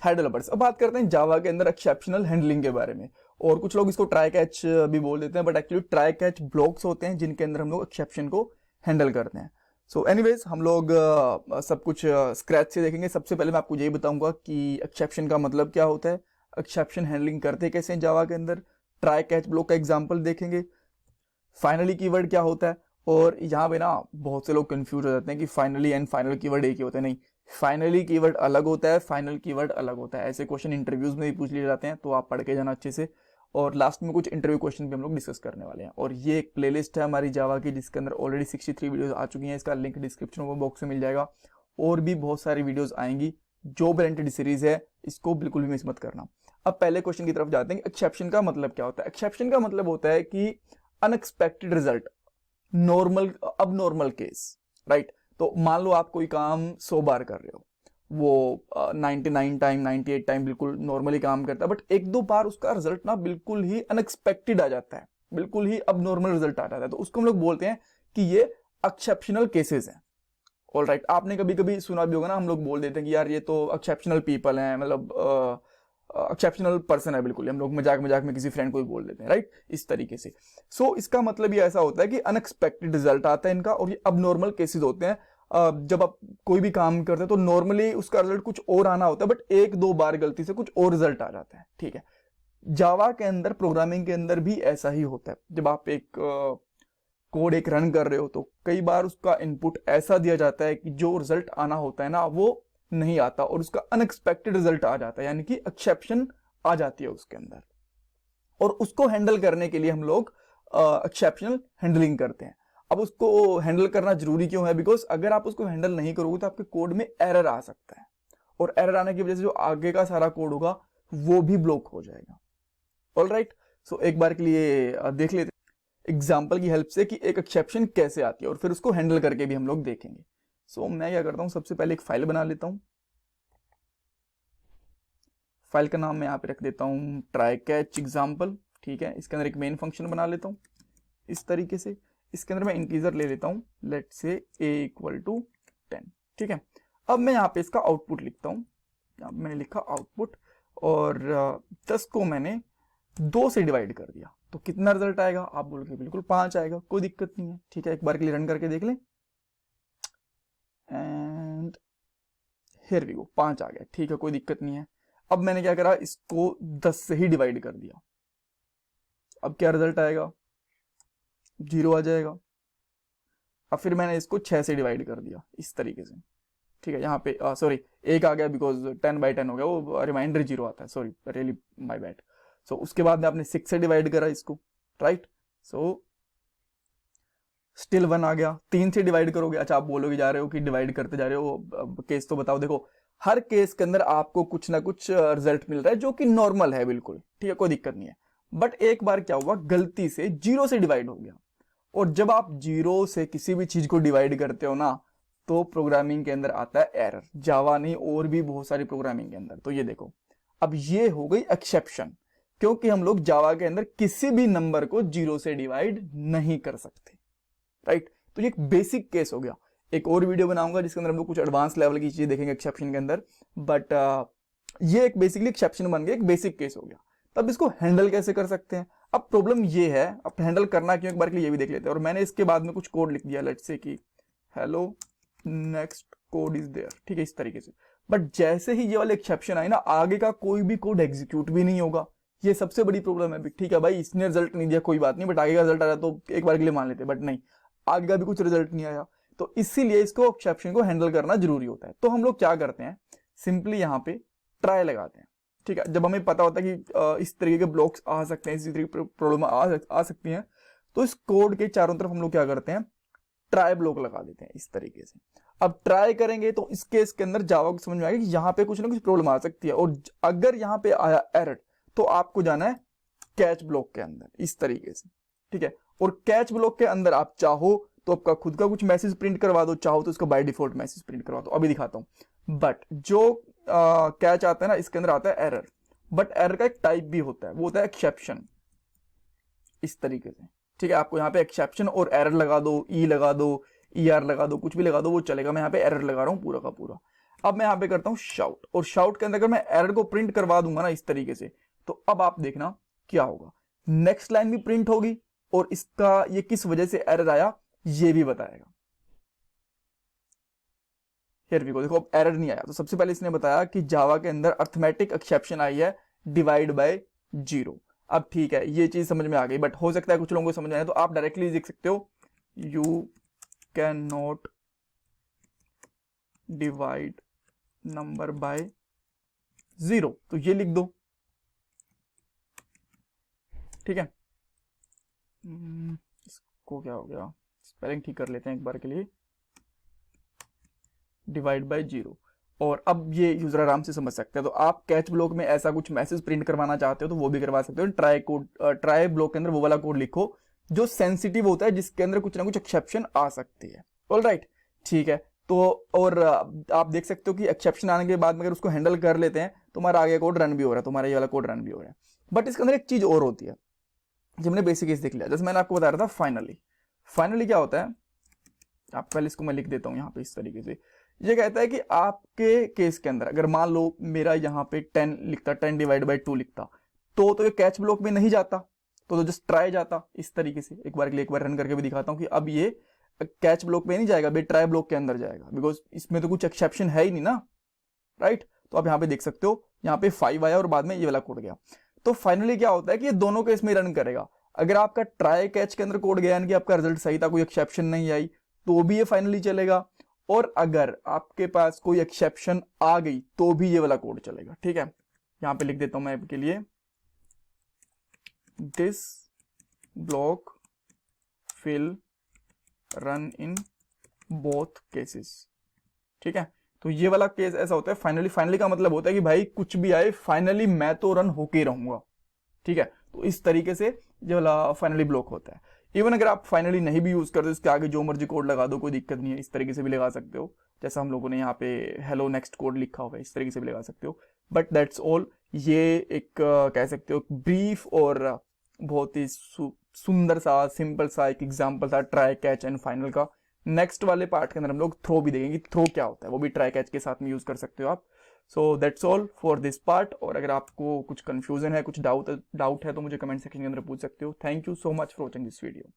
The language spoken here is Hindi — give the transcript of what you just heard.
हाय डेवलपर्स, अब बात करते हैं जावा के अंदर एक्सेप्शनल हैंडलिंग के बारे में। और कुछ लोग इसको ट्राई कैच भी बोल देते हैं, but actually try catch blocks होते हैं जिनके अंदर हम लोग एक्सेप्शन को हैंडल करते हैं। सो एनीवेज हम लोग सब कुछ स्क्रैच से देखेंगे। सबसे पहले मैं आपको यही बताऊंगा कि एक्सेप्शन का मतलब क्या होता है, एक्सेप्शन हैंडलिंग करते कैसे हैं जावा के अंदर, ट्राई कैच ब्लॉक का एग्जाम्पल देखेंगे, फाइनली कीवर्ड क्या होता है। और यहाँ पे ना बहुत से लोग कंफ्यूज हो जाते हैं कि फाइनली एंड फाइनल कीवर्ड एक ही होता है। नहीं, फाइनली कीवर्ड अलग होता है, फाइनल कीवर्ड अलग होता है। ऐसे क्वेश्चन इंटरव्यूज में भी पूछ लिए जाते हैं, तो आप पढ़ के जाना अच्छे से। और लास्ट में कुछ इंटरव्यू क्वेश्चन भी हम लोग डिस्कस करने वाले हैं। और ये एक प्लेलिस्ट है हमारी जावा की जिसके अंदर ऑलरेडी 63 वीडियोस आ चुकी हैं। इसका लिंक डिस्क्रिप्शन बॉक्स में मिल जाएगा। और भी बहुत सारी वीडियोस आएंगी। जॉब ओरिएंटेड सीरीज है, इसको बिल्कुल भी मिस मत करना। अब पहले क्वेश्चन की तरफ जाते हैं। एक्सेप्शन का मतलब क्या होता है। एक्सेप्शन का मतलब होता है कि अनएक्सपेक्टेड रिजल्ट, नॉर्मल अब नॉर्मल केस, राइट। तो मान लो आप कोई काम 100 बार कर रहे हो, वो 99 टाइम 98 टाइम बिल्कुल नॉर्मली काम करता है, बट एक दो बार उसका रिजल्ट ना बिल्कुल ही अनएक्सपेक्टेड आ जाता है, बिल्कुल ही अब नॉर्मल रिजल्ट आ जाता है। तो उसको हम लोग बोलते हैं कि ये एक्सेप्शनल केसेस हैं। ऑल राइट, आपने कभी कभी सुना भी होगा ना, हम लोग बोल देते हैं कि यार ये तो एक्सेप्शनल पीपल हैं, मतलब एक्सेप्शनल पर्सन है, बिल्कुल हम लोग मजाक मजाक में किसी फ्रेंड को भी बोल देते हैं, राइट, इस तरीके से। सो इसका मतलब ये ऐसा होता है कि अनएक्सपेक्टेड रिजल्ट आता है इनका, और ये अब नॉर्मल केसेस होते हैं। जब आप कोई भी काम करते हैं तो नॉर्मली उसका रिजल्ट कुछ और आना होता है, बट एक दो बार गलती से कुछ और रिजल्ट आ जाता है, ठीक है। जावा के अंदर, प्रोग्रामिंग के अंदर भी ऐसा ही होता है। जब आप एक कोड एक रन कर रहे हो तो कई बार उसका इनपुट ऐसा दिया जाता है कि जो रिजल्ट आना होता है ना वो नहीं आता, और उसका अनएक्सपेक्टेड रिजल्ट आ जाता है, यानी कि एक्सेप्शन आ जाती है उसके अंदर। और उसको हैंडल करने के लिए हम लोग एक्सेप्शनल हैंडलिंग करते हैं। अब उसको हैंडल करना जरूरी क्यों है, बिकॉज अगर आप उसको हैंडल नहीं करोगे तो आपके कोड में एरर आ सकता है, और एरर आने की वजह से जो आगे का सारा कोड होगा वो भी ब्लॉक हो जाएगा। ऑल राइट, सो एक बार के लिए देख लेते एग्जाम्पल की हेल्प से कि एक एक्सेप्शन कैसे आती है, और फिर उसको हैंडल करके भी हम लोग देखेंगे। सो मैं क्या करता हूं, सबसे पहले एक फाइल बना लेता हूं। फाइल का नाम मैं यहाँ पे रख देता हूं ट्राई कैच एग्जाम्पल, ठीक है। इसके अंदर एक मेन फंक्शन बना लेता हूं इस तरीके से। इसके अंदर मैं इंटीजर ले लेता हूं, लेट से a = 10, ठीक है। अब मैं यहाँ पे इसका आउटपुट लिखता हूं। यहाँ पे मैंने लिखा आउटपुट, और 10 को मैंने 2 से डिवाइड कर दिया, तो कितना रिजल्ट आएगा, आप बोलोगे बिल्कुल 5 आएगा, कोई दिक्कत नहीं है, ठीक है। एक बार के लिए रन करके देख लें, एंड हियर वी गो, 5 आ गया, ठीक है, कोई दिक्कत नहीं है। अब मैंने क्या करा, इसको 10 से ही डिवाइड कर दिया। अब क्या रिजल्ट आएगा, 0 आ जाएगा। अब फिर मैंने इसको 6 से डिवाइड कर दिया इस तरीके से, ठीक है। यहाँ पे सॉरी 1 आ गया, बिकॉज 10/10 हो गया, वो रिमाइंडर 0 आता है, सॉरी रियली माय बैड। सो उसके बाद में आपने 6 से डिवाइड करा इसको, राइट। सो स्टिल 1 आ गया। 3 से डिवाइड करोगे, अच्छा आप बोलोगे जा रहे हो कि डिवाइड करते जा रहे हो, केस तो बताओ। देखो हर केस के अंदर आपको कुछ ना कुछ रिजल्ट मिल रहा है जो कि नॉर्मल है, बिल्कुल ठीक है, कोई दिक्कत नहीं है। बट एक बार क्या हुआ, गलती से 0 से डिवाइड हो गया, और जब आप 0 से किसी भी चीज को डिवाइड करते हो ना, तो प्रोग्रामिंग के अंदर आता है एरर। जावा नहीं, और भी बहुत सारी प्रोग्रामिंग के अंदर। तो ये देखो, अब ये हो गई एक्सेप्शन, क्योंकि हम लोग जावा के अंदर किसी भी नंबर को 0 से डिवाइड नहीं कर सकते, राइट। तो ये एक बेसिक केस हो गया। एक और वीडियो बनाऊंगा जिसके अंदर हम लोग कुछ एडवांस लेवल की चीजें देखेंगे एक्सेप्शन के अंदर, बट ये एक बेसिकली एक्सेप्शन बन गया, एक बेसिक केस हो गया। तब इसको हैंडल कैसे कर सकते हैं। अब प्रॉब्लम ये है, अब हैंडल करना क्यों, एक बार के लिए ये भी देख लेते हैं। और मैंने इसके बाद में कुछ कोड लिख दिया, लेट्स से कि hello next code is there, ठीक है, इस तरीके से। बट जैसे ही ये वाले एक्सेप्शन आए ना, आगे का कोई भी कोड एग्जीक्यूट भी नहीं होगा। ये सबसे बड़ी प्रॉब्लम है। ठीक है भाई, इसने रिजल्ट नहीं दिया कोई बात नहीं, बट आगे का रिजल्ट आ रहा तो एक बार के लिए मान लेते, बट नहीं, आगे का भी कुछ रिजल्ट नहीं आया। तो इसीलिए इसको एक्सेप्शन को हैंडल करना जरूरी होता है। तो हम लोग क्या करते हैं, सिंपली यहाँ पे ट्राई लगाते हैं, ठीक है। जब हमें पता होता है कि इस तरीके के ब्लॉक्स आ सकते हैं, इसी तरीके की प्रॉब्लम आ सकती हैं, तो इस कोड के चारों तरफ हम लोग क्या करते हैं, ट्राई ब्लॉक लगा देते हैं इस तरीके से। अब ट्राई करेंगे तो इस केस के अंदर जावा को समझ में आएगा कि यहाँ पे कुछ ना कुछ प्रॉब्लम आ सकती है, और अगर यहाँ पे आया एरर तो आपको जाना है कैच ब्लॉक के अंदर इस तरीके से, ठीक है। और कैच ब्लॉक के अंदर आप चाहो तो आपका खुद का कुछ मैसेज प्रिंट करवा दो, चाहो तो इसका बाय डिफॉल्ट मैसेज प्रिंट करवा दो, अभी दिखाता हूं। बट जो कैच आता है ना, इसके अंदर आता है एरर, बट एरर का एक टाइप भी होता है, वो होता है एक्सेप्शन, इस तरीके से, ठीक है। आपको यहाँ पे एक्सेप्शन और एरर लगा दो, ई लगा दो, ER लगा दो, कुछ भी लगा दो, वो चलेगा। मैं यहाँ पे एरर लगा रहा हूँ पूरा का पूरा। अब मैं यहाँ पे करता हूँ शाउट, और शाउट के अंदर अगर मैं एरर को प्रिंट करवा दूंगा ना इस तरीके से, तो अब आप देखना क्या होगा, नेक्स्ट लाइन भी प्रिंट होगी और इसका ये किस वजह से एरर आया ये भी बताएगा। हियर वी गो, देखो अब एरर नहीं आया। तो सबसे पहले इसने बताया कि जावा के अंदर अर्थमेटिक एक्सेप्शन आई है डिवाइड बाय 0। अब ठीक है, ये चीज समझ में आ गई, बट हो सकता है कुछ लोगों को समझ में आए, तो आप डायरेक्टली लिख सकते हो you can not divide number by 0, तो ये लिख दो, ठीक है। इसको क्या हो गया, स्पेलिंग ठीक कर लेते हैं एक बार के लिए, डिवाइड बाय 0। और अब ये यूजर आराम से समझ सकते हैं। तो आप कैच ब्लॉक में ऐसा कुछ मैसेज प्रिंट करवाना चाहते हो तो वो भी करवा सकते हो। ट्राई ब्लॉक के अंदर वो वाला कोड लिखो जो सेंसिटिव होता है, जिसके अंदर कुछ ना कुछ एक्सेप्शन आ सकती है। ऑलराइट, ठीक है। तो और आप देख सकते हो कि एक्सेप्शन आने के बाद में अगर उसको हैंडल कर लेते हैं तो हमारा आगे कोड रन भी हो रहा है, तुम्हारा ये वाला कोड रन भी हो रहा है। बट इसके अंदर एक चीज और होती है, जब मैंने बेसिक केस देख लिया, जैसे मैंने आपको बता रहा था फाइनली क्या होता है, आप पहले इसको मैं लिख देता हूं यहाँ पे इस तरीके से। ये कहता है कि आपके केस के अंदर अगर मान लो मेरा यहाँ पे 10 लिखता, 10 डिवाइड बाई 2 लिखता, तो ये कैच ब्लॉक में नहीं जाता, तो जस्ट ट्राई जाता इस तरीके से। एक बार के लिए एक बार रन करके भी दिखाता हूँ कि अब ये कैच ब्लॉक में नहीं जाएगा, बे ट्राई ब्लॉक के अंदर जाएगा, बिकॉज इसमें तो कुछ एक्सेप्शन है ही नहीं ना, राइट। तो आप यहाँ पे देख सकते हो, यहाँ पे 5 आया और बाद में ये वाला कोड गया। तो फाइनली क्या होता है कि ये दोनों केस में रन करेगा। अगर आपका ट्राई कैच के अंदर कोड गया, यानी कि आपका रिजल्ट सही था, कोई एक्सेप्शन नहीं आई, तो भी ये फाइनली चलेगा। और अगर आपके पास कोई एक्सेप्शन आ गई तो भी ये वाला कोड चलेगा, ठीक है। यहां पे लिख देता हूं मैं आपके लिए, this block will run in both cases, ठीक है। तो ये वाला केस ऐसा होता है फाइनली का मतलब होता है कि भाई कुछ भी आए फाइनली मैं तो रन होके रहूंगा, ठीक है। तो इस तरीके से ये वाला फाइनली ब्लॉक होता है। इवन अगर आप फाइनली नहीं भी यूज करते, इसके आगे जो मर्जी कोड लगा दो, कोई दिक्कत नहीं है, इस तरीके से भी लगा सकते हो, जैसा हम लोगों ने यहाँ पे हेलो नेक्स्ट कोड लिखा हुआ है, इस तरीके से भी लगा सकते हो। बट दैट्स ऑल, ये एक कह सकते हो ब्रीफ और बहुत ही सुंदर सा सिंपल सा एक एग्जाम्पल था ट्राई कैच एंड फाइनल का। नेक्स्ट वाले पार्ट के अंदर हम लोग थ्रो भी देखेंगे, थ्रो क्या होता है, वो भी ट्राई कैच के साथ में यूज कर सकते हो आप। So that's all for this part. और अगर आपको कुछ कंफ्यूजन है, कुछ डाउट है तो मुझे कमेंट सेक्शन के अंदर पूछ सकते हो। Thank you so much for watching this video.